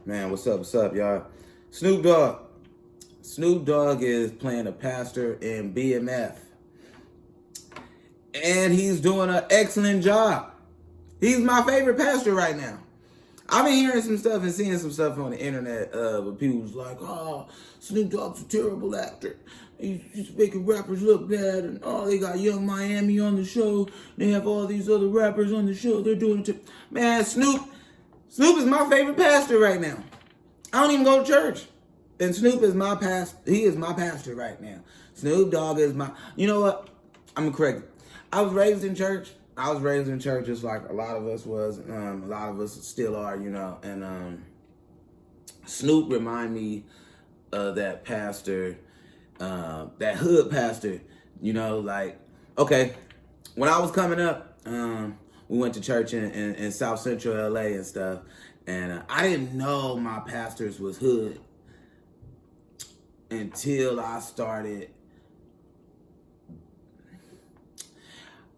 Man, what's up, y'all? Snoop Dogg. Snoop Dogg is playing a pastor in BMF. And he's doing an excellent job. He's my favorite pastor right now. I've been hearing some stuff and seeing some stuff on the internet where people was like, oh, Snoop Dogg's a terrible actor. He's making rappers look bad. And oh, they got Young Miami on the show. They have all these other rappers on the show. They're doing it. Man, Snoop is my favorite pastor right now. I don't even go to church. And Snoop is my pastor. He is my pastor right now. Snoop Dogg is my... You know what? I'm going to correct it. I was raised in church. Just like a lot of us was. A lot of us still are, you know. And Snoop remind me of that pastor, that hood pastor. You know, like, okay, when I was coming up, we went to church in South Central LA and stuff. And I didn't know my pastors was hood until I started...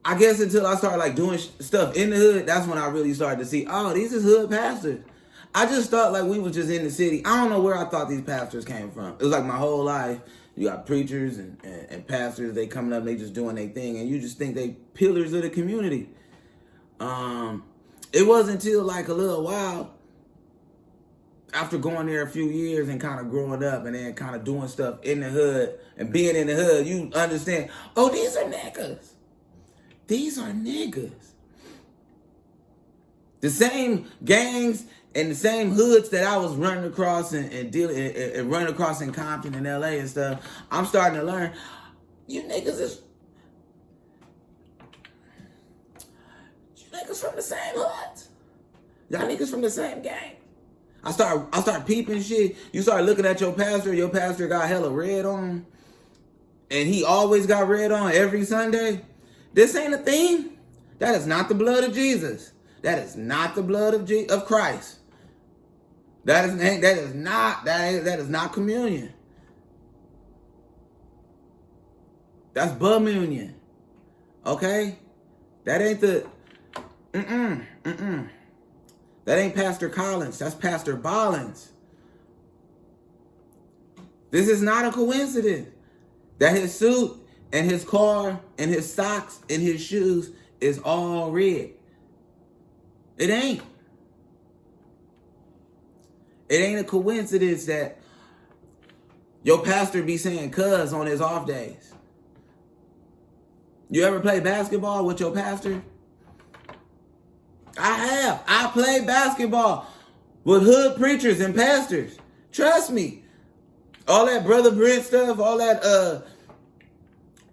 like doing stuff in the hood. That's when I really started to see, oh, these is hood pastors. I just thought like we was just in the city. I don't know where I thought these pastors came from. It was like my whole life. You got preachers and pastors. They coming up, they just doing their thing. And you just think they pillars of the community. It wasn't until like a little while after going there a few years and kind of growing up and then kind of doing stuff in the hood and being in the hood, you understand, oh, these are niggas. These are niggas. The same gangs and the same hoods that I was running across and running across in Compton and LA and stuff, I'm starting to learn, you niggas from the same hoods. Y'all niggas from the same gang. I start peeping shit. You start looking at your pastor got hella red on. And he always got red on every Sunday. This ain't a thing. That is not the blood of Jesus. That is not the blood of Christ. That is not communion. That's bummunion. Okay? That ain't the That ain't Pastor Collins. That's Pastor Bollins. This is not a coincidence that his suit and his car and his socks and his shoes is all red. It ain't. It ain't a coincidence that your pastor be saying cuz on his off days. You ever play basketball with your pastor? I have. I play basketball with hood preachers and pastors. Trust me. All that Brother Brent stuff, all that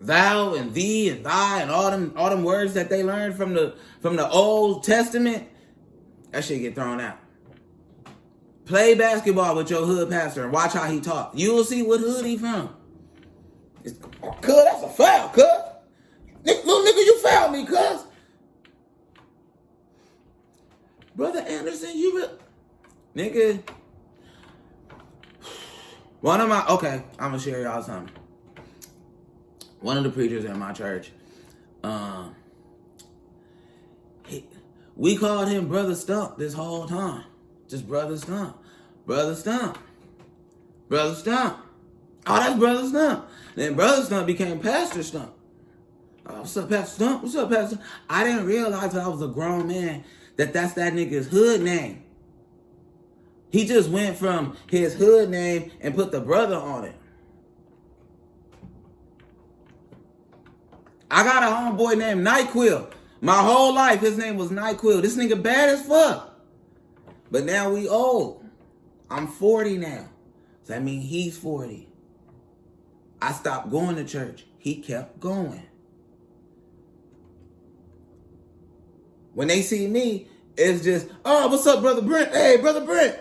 thou and thee and thy and all them words that they learned from the Old Testament, that shit get thrown out. Play basketball with your hood pastor and watch how he talk. You'll see what hood he from. Cuz, that's a foul, cuz. Little nigga, you fouled me, cuz. Brother Anderson, nigga. Okay, I'm gonna share y'all something. One of the preachers at my church, we called him Brother Stump this whole time. Just Brother Stump. Brother Stump. Brother Stump. Oh, that's Brother Stump. Then Brother Stump became Pastor Stump. Oh, what's up, Pastor Stump? What's up, Pastor? I didn't realize that I was a grown man that's that nigga's hood name. He just went from his hood name and put the brother on it. I got a homeboy named NyQuil. My whole life, his name was NyQuil. This nigga bad as fuck. But now we old. I'm 40 now. So that means he's 40. I stopped going to church. He kept going. When they see me, it's just, oh, what's up, Brother Brent? Hey, Brother Brent.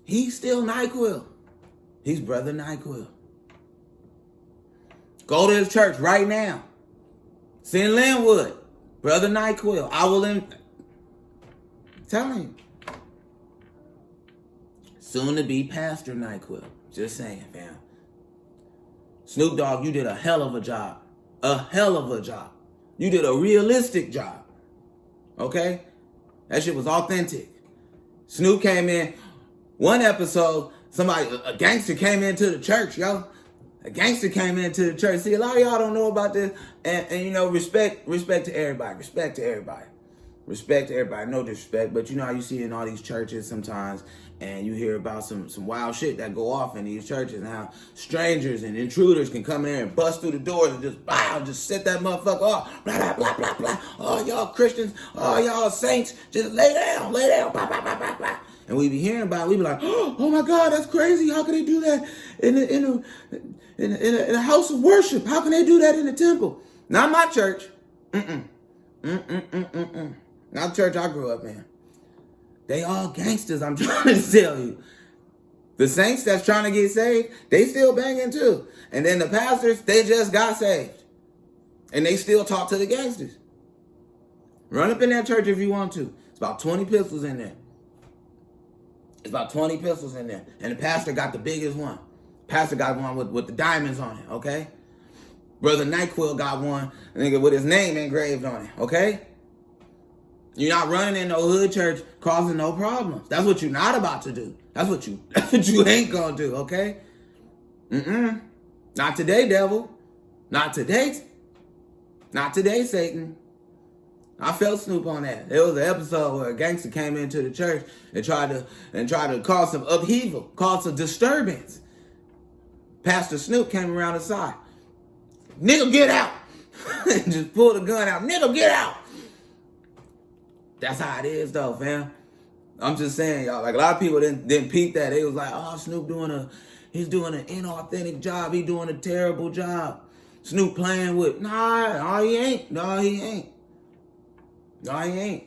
He's still NyQuil. He's Brother NyQuil. Go to his church right now. It's in Linwood. Brother NyQuil. I will tell him. Soon to be Pastor NyQuil. Just saying, fam. Snoop Dogg, you did a hell of a job. A hell of a job. You did a realistic job. Okay? That shit was authentic. Snoop came in one episode. A gangster came into the church, yo. A gangster came into the church. See, a lot of y'all don't know about this. And you know, respect to everybody. Respect to everybody. Respect to everybody. No disrespect. But you know how you see in all these churches sometimes, and you hear about some wild shit that go off in these churches, and how strangers and intruders can come in there and bust through the doors and just set that motherfucker off. Blah, blah, blah, blah, blah. Oh, y'all Christians. Oh, y'all saints. Just lay down. Blah, blah, blah, blah, blah. And we be hearing about it, we be like, oh my God, that's crazy. How can they do that in a house of worship? How can they do that in the temple? Not my church. Not the church I grew up in. They all gangsters, I'm trying to tell you. The saints that's trying to get saved, they still banging too. And then the pastors, they just got saved. And they still talk to the gangsters. Run up in that church if you want to. It's about 20 pistols in there. It's about 20 pistols in there. And the pastor got the biggest one. Pastor got one with the diamonds on it, okay? Brother NyQuil got one, nigga, with his name engraved on it, okay? You're not running in no hood church causing no problems. That's what you're not about to do. That's what you ain't gonna do, okay? Not today, devil. Not today. Not today, Satan. I felt Snoop on that. There was an episode where a gangster came into the church and tried to cause some upheaval, cause some disturbance. Pastor Snoop came around the side. Nigga, get out. And just pulled a gun out. Nigga, get out. That's how it is though, fam. I'm just saying, y'all. Like a lot of people didn't peep that. They was like, oh, Snoop he's doing an inauthentic job. He doing a terrible job. Snoop playing with, no, he ain't. No, he ain't. No, he ain't.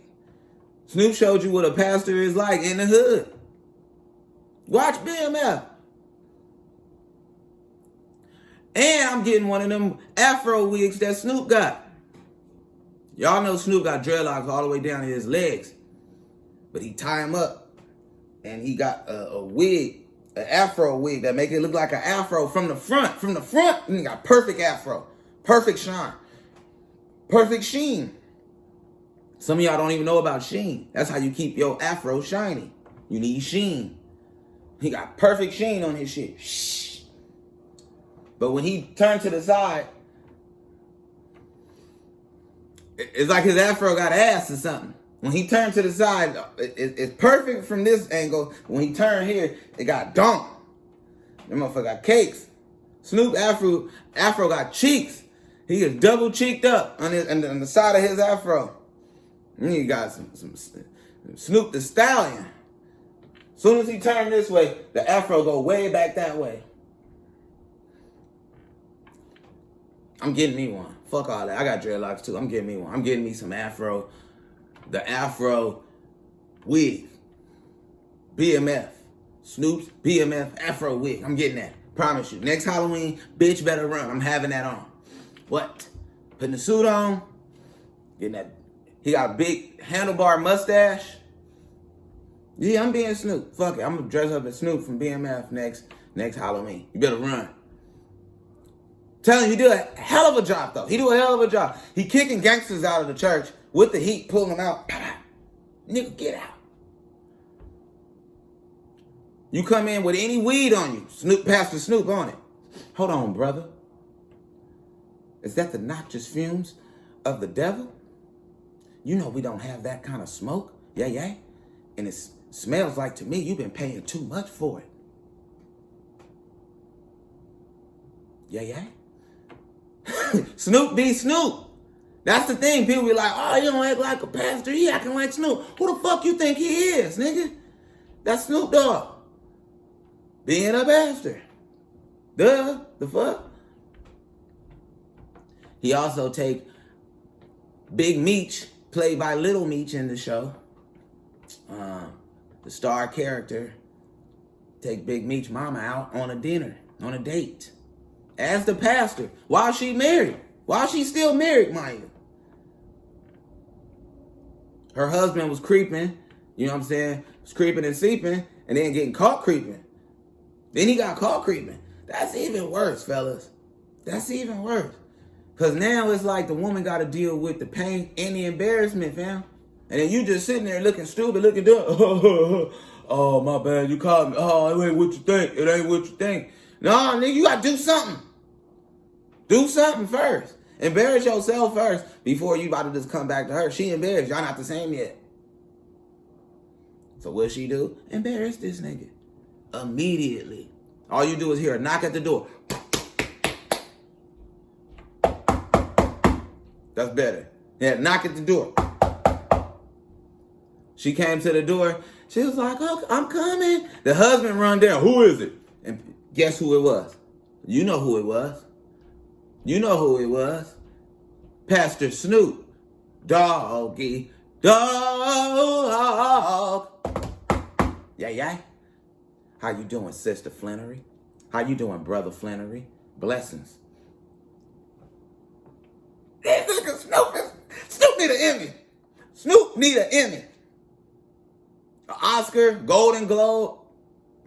Snoop showed you what a pastor is like in the hood. Watch BMF. And I'm getting one of them afro wigs that Snoop got. Y'all know Snoop got dreadlocks all the way down to his legs. But he tie him up. And he got a wig, an afro wig that make it look like an afro from the front. From the front, and he got perfect afro. Perfect shine. Perfect sheen. Some of y'all don't even know about sheen. That's how you keep your afro shiny. You need sheen. He got perfect sheen on his shit. Shh. But when he turned to the side, it's like his afro got ass or something. When he turned to the side, it's perfect from this angle. When he turned here, it got donk. That motherfucker got cakes. Snoop afro got cheeks. He is double cheeked up on the side of his afro. And he got some Snoop the Stallion. As soon as he turned this way, the afro go way back that way. I'm getting me one. Fuck all that. I got dreadlocks too. I'm getting me one. I'm getting me some afro. The afro wig. BMF. Snoop's BMF afro wig. I'm getting that. Promise you. Next Halloween, bitch better run. I'm having that on. What? Putting the suit on. Getting that. He got a big handlebar mustache. Yeah, I'm being Snoop. Fuck it. I'm going to dress up as Snoop from BMF next Halloween. You better run. Telling you, he do a hell of a job, though. He do a hell of a job. He kicking gangsters out of the church with the heat, pulling them out. Nigga, get out. You come in with any weed on you, Snoop, Pastor Snoop on it. Hold on, brother. Is that the noxious fumes of the devil? You know we don't have that kind of smoke. Yeah. And it smells like to me you've been paying too much for it. Yeah. Snoop be Snoop. That's the thing. People be like, oh, you don't act like a pastor. He acting like Snoop. Who the fuck you think he is, nigga? That's Snoop Dogg. Being a pastor. Duh. The fuck? He also take Big Meech, played by Little Meech in the show. The star character. Take Big Meech mama out on a dinner, on a date. As the pastor. While she married. While she still married, mind you. Her husband was creeping. You know what I'm saying? Was creeping and sleeping. And then getting caught creeping. Then he got caught creeping. That's even worse, fellas. That's even worse. Because now it's like the woman got to deal with the pain and the embarrassment, fam. And then you just sitting there looking stupid, looking dumb. Oh, my bad, you called me. Oh, it ain't what you think. It ain't what you think. No, nigga, you gotta do something. Do something first. Embarrass yourself first before you about to just come back to her. She embarrassed. Y'all not the same yet. So what she do? Embarrass this nigga. Immediately. All you do is hear a knock at the door. That's better. Yeah, knock at the door. She came to the door. She was like, oh, I'm coming. The husband run down. Who is it? And guess who it was? You know who it was. You know who it was. Pastor Snoop. Doggy. Dog. Yeah. How you doing, Sister Flannery? How you doing, Brother Flannery? Blessings. That nigga Snoop need an Emmy. Snoop need an Emmy. An Oscar, Golden Globe.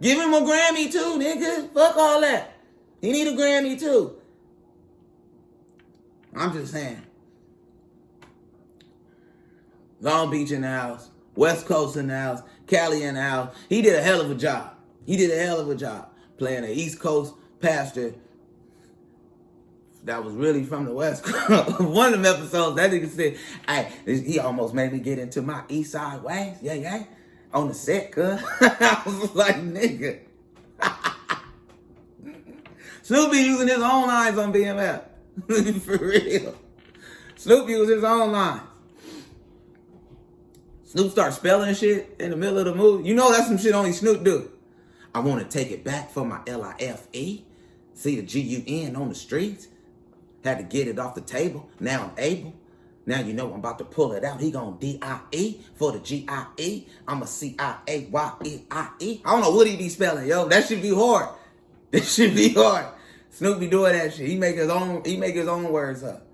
Give him a Grammy too, nigga. Fuck all that. He need a Grammy too. I'm just saying. Long Beach in the house. West Coast in the house. Cali in the house. He did a hell of a job. Playing an East Coast pastor that was really from the West Coast. One of them episodes, that nigga said, hey, he almost made me get into my East Side ways. Yeah. On the set, cuz. I was like, nigga. Snoop be using his own lines on BMF. For real. Snoop used his own lines. Snoop starts spelling shit in the middle of the movie. You know that's some shit only Snoop do. I want to take it back for my LIFE. See the GUN on the streets. Had to get it off the table. Now I'm able. Now you know I'm about to pull it out. He gon' DIE for the GIE. I'm a CIAYEIE. I don't know what he be spelling, yo. That should be hard. Snoop be doing that shit. He make his own words up.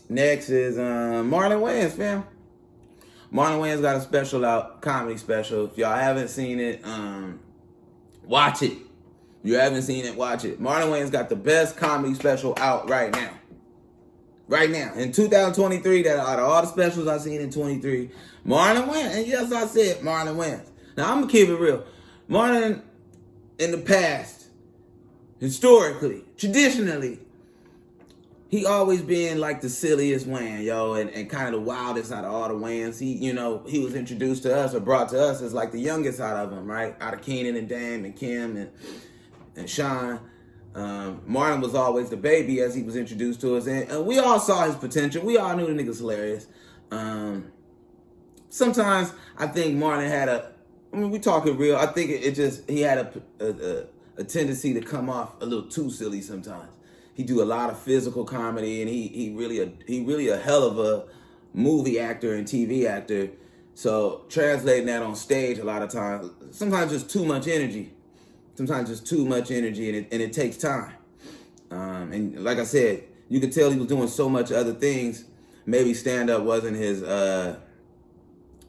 Next is Marlon Wayans, fam. Marlon Wayans got a special out, comedy special. If y'all haven't seen it, watch it. If you haven't seen it, watch it. Marlon Wayans got the best comedy special out right now. Right now. In 2023, that out of all the specials I've seen in 23, Marlon Wayans. And yes, I said Marlon Wayans. Now, I'm going to keep it real. Marlon, in the past, historically, traditionally, he always been like the silliest Wayans, yo, and kind of the wildest out of all the Wayans. He was introduced to us or brought to us as like the youngest out of them, right? Out of Keenan and Dame and Kim and Sean. Marlon was always the baby as he was introduced to us, and we all saw his potential. We all knew the nigga's hilarious. Sometimes I think Marlon we talking real. I think he had a tendency to come off a little too silly sometimes. He do a lot of physical comedy, and he really a hell of a movie actor and TV actor. So translating that on stage a lot of times, sometimes just too much energy. And it takes time. And like I said, you could tell he was doing so much other things. Maybe stand-up wasn't his,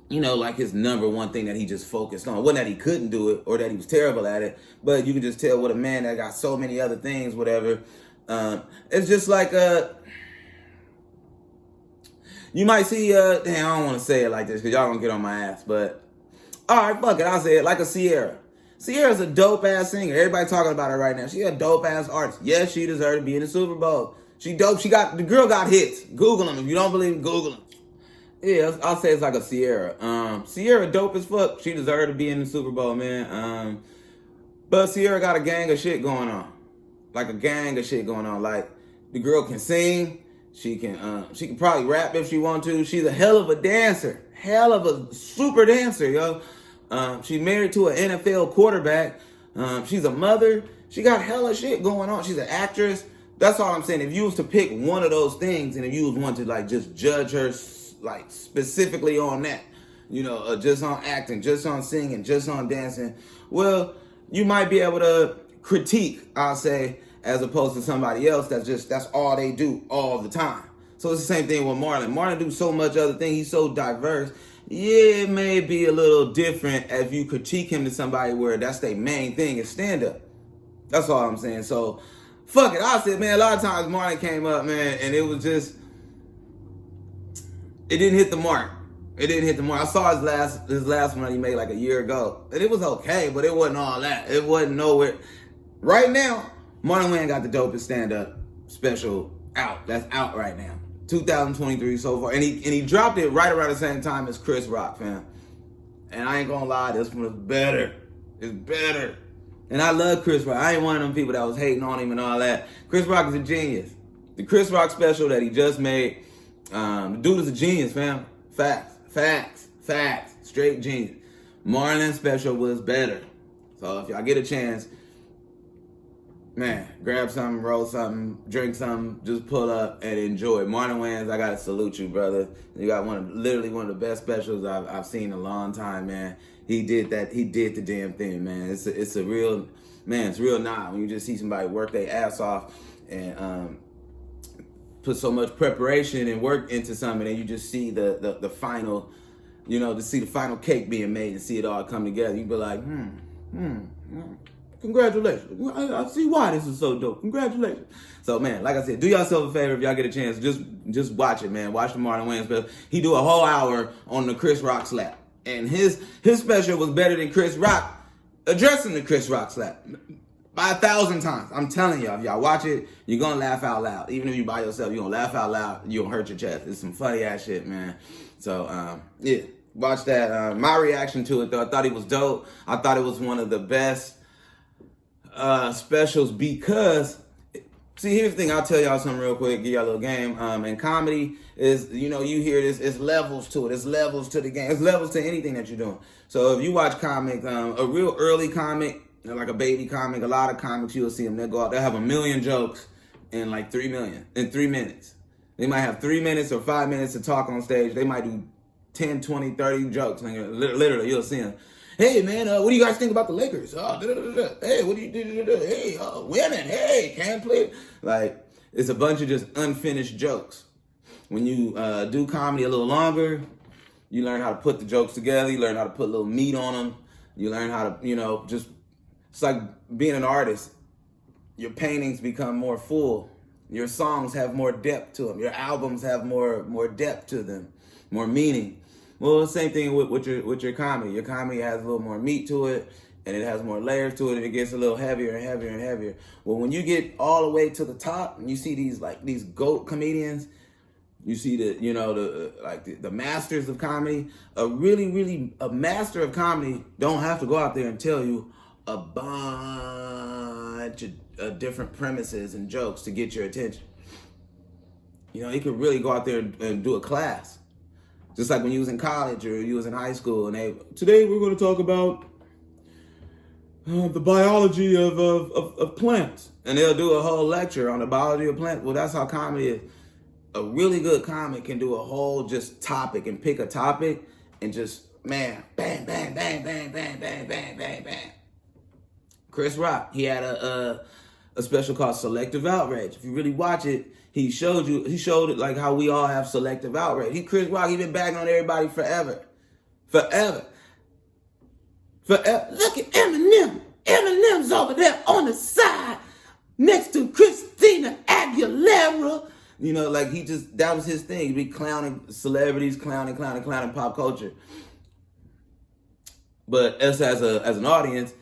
like his number one thing that he just focused on. It wasn't that he couldn't do it or that he was terrible at it, but you can just tell with a man that got so many other things, whatever. It's just like, you might see, damn, I don't want to say it like this because y'all gonna get on my ass, but all right, fuck it, I'll say it like a Sierra. Sierra's a dope-ass singer. Everybody talking about her right now. She a dope-ass artist. Yes, she deserved to be in the Super Bowl. She dope. The girl got hits. Google them. If you don't believe me, Google them. Yeah, I'll say it's like a Sierra. Sierra dope as fuck. She deserved to be in the Super Bowl, man. But Sierra got a gang of shit going on. Like the girl can sing. She can probably rap if she want to. She's a hell of a dancer. Hell of a super dancer, yo. She's married to an NFL quarterback. She's a mother. She got hella shit going on. She's an actress. That's all I'm saying. If you was to pick one of those things, and if you was one to like just judge her like specifically on that, just on acting, just on singing, just on dancing, well, you might be able to critique, I'll say, as opposed to somebody else that's all they do all the time. So it's the same thing with Marlon. Marlon do so much other things. He's so diverse. Yeah, it may be a little different if you critique him to somebody where that's their main thing is stand-up. That's all I'm saying. So, fuck it. I said, man, a lot of times Marlon came up, man, and it was just, it didn't hit the mark. It didn't hit the mark. I saw his last one that he made like a year ago. And it was okay, but it wasn't all that. It wasn't nowhere. Right now, Marlon Wayans got the dopest stand-up special out. That's out right now. 2023 so far. And he dropped it right around the same time as Chris Rock, fam. And I ain't gonna lie, this one is better. It's better. And I love Chris Rock. I ain't one of them people that was hating on him and all that. Chris Rock is a genius. The Chris Rock special that he just made, the dude is a genius, fam. Facts. Straight genius. Marlon special was better. So if y'all get a chance, man, grab something, roll something, drink something, just pull up and enjoy. Marlon Wayans, I gotta salute you, brother. You got literally one of the best specials I've seen in a long time, man. He did that. He did the damn thing, man. It's a real, man. It's real now when you just see somebody work their ass off and put so much preparation and work into something, and you just see the final, to see the final cake being made and see it all come together. You be like, congratulations. I see why this is so dope. Congratulations. So, man, like I said, do yourself a favor if y'all get a chance. Just watch it, man. Watch the Marlon Wayans special. He do a whole hour on the Chris Rock slap. And his special was better than Chris Rock addressing the Chris Rock slap by 1,000 times. I'm telling y'all, if y'all watch it, you're going to laugh out loud. Even if you by yourself, you're going to laugh out loud. You're going to hurt your chest. It's some funny ass shit, man. So, yeah, watch that. My reaction to it, though, I thought he was dope. I thought it was one of the best specials because, see, here's the thing. I'll tell y'all something real quick, give y'all a little game. And comedy is, you hear this, it's levels to it. It's levels to the game. It's levels to anything that you're doing. So if you watch comic, a real early comic, like a baby comic, a lot of comics, you'll see them, they'll go out, they'll have 1 million jokes in like 3 minutes. They might have 3 minutes or 5 minutes to talk on stage. They might do 10, 20, 30 jokes. Literally, you'll see them. Hey, man, what do you guys think about the Lakers? Hey, what do you do? Hey, winning. Hey, can't play. Like, it's a bunch of just unfinished jokes. When you do comedy a little longer, you learn how to put the jokes together. You learn how to put a little meat on them. You learn how to, just, it's like being an artist. Your paintings become more full. Your songs have more depth to them. Your albums have more depth to them, more meaning. Well, the same thing with your comedy. Your comedy has a little more meat to it, and it has more layers to it, and it gets a little heavier and heavier and heavier. Well, when you get all the way to the top, and you see these GOAT comedians, you see the masters of comedy. A master of comedy don't have to go out there and tell you a bunch of different premises and jokes to get your attention. He could really go out there and do a class. Just like when you was in college or you was in high school, and today we're going to talk about the biology of plants, and they'll do a whole lecture on the biology of plants. Well, that's how comedy is. A really good comic can do a whole just topic and pick a topic and just, man, bang, bang, bang, bang, bang, bang, bang, bang, bang. Chris Rock, he had a special called Selective Outrage. If you really watch it, he showed it like how we all have selective outrage. Chris Rock, he been bagging on everybody forever. Look at Eminem. Eminem's over there on the side next to Christina Aguilera. That was his thing. He'd be clowning celebrities, clowning pop culture. But us as an audience,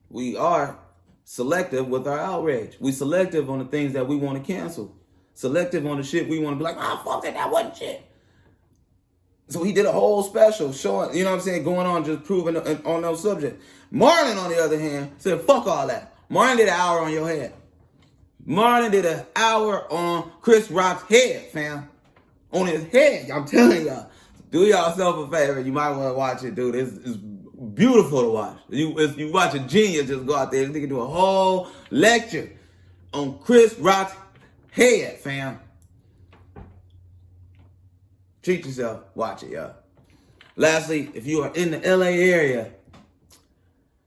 we are selective with our outrage. We selective on the things that we want to cancel. Selective on the shit we want to be like, fuck that wasn't shit. So he did a whole special showing, going on, just proving on those subjects. Marlon, on the other hand, said, fuck all that. Marlon did an hour on your head. Marlon did an hour on Chris Rock's head, fam. On his head. I'm telling y'all. Do yourself a favor. You might want to watch it, dude. It's beautiful to watch. You watch a genius just go out there and do a whole lecture on Chris Rock's head, fam. Treat yourself. Watch it, y'all. Lastly, if you are in the LA area,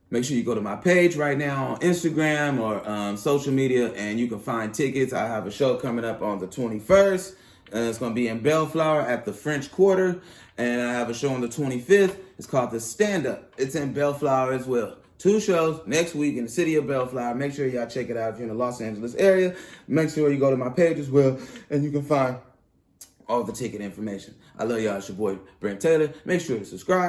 make sure you go to my page right now on Instagram or social media, and you can find tickets. I have a show coming up on the 21st, and it's going to be in Bellflower at the French Quarter. And I have a show on the 25th. It's called The Stand Up. It's in Bellflower as well. 2 shows next week in the city of Bellflower. Make sure y'all check it out if you're in the Los Angeles area. Make sure you go to my page as well, and you can find all the ticket information. I love y'all. It's your boy, Brent Taylor. Make sure to subscribe.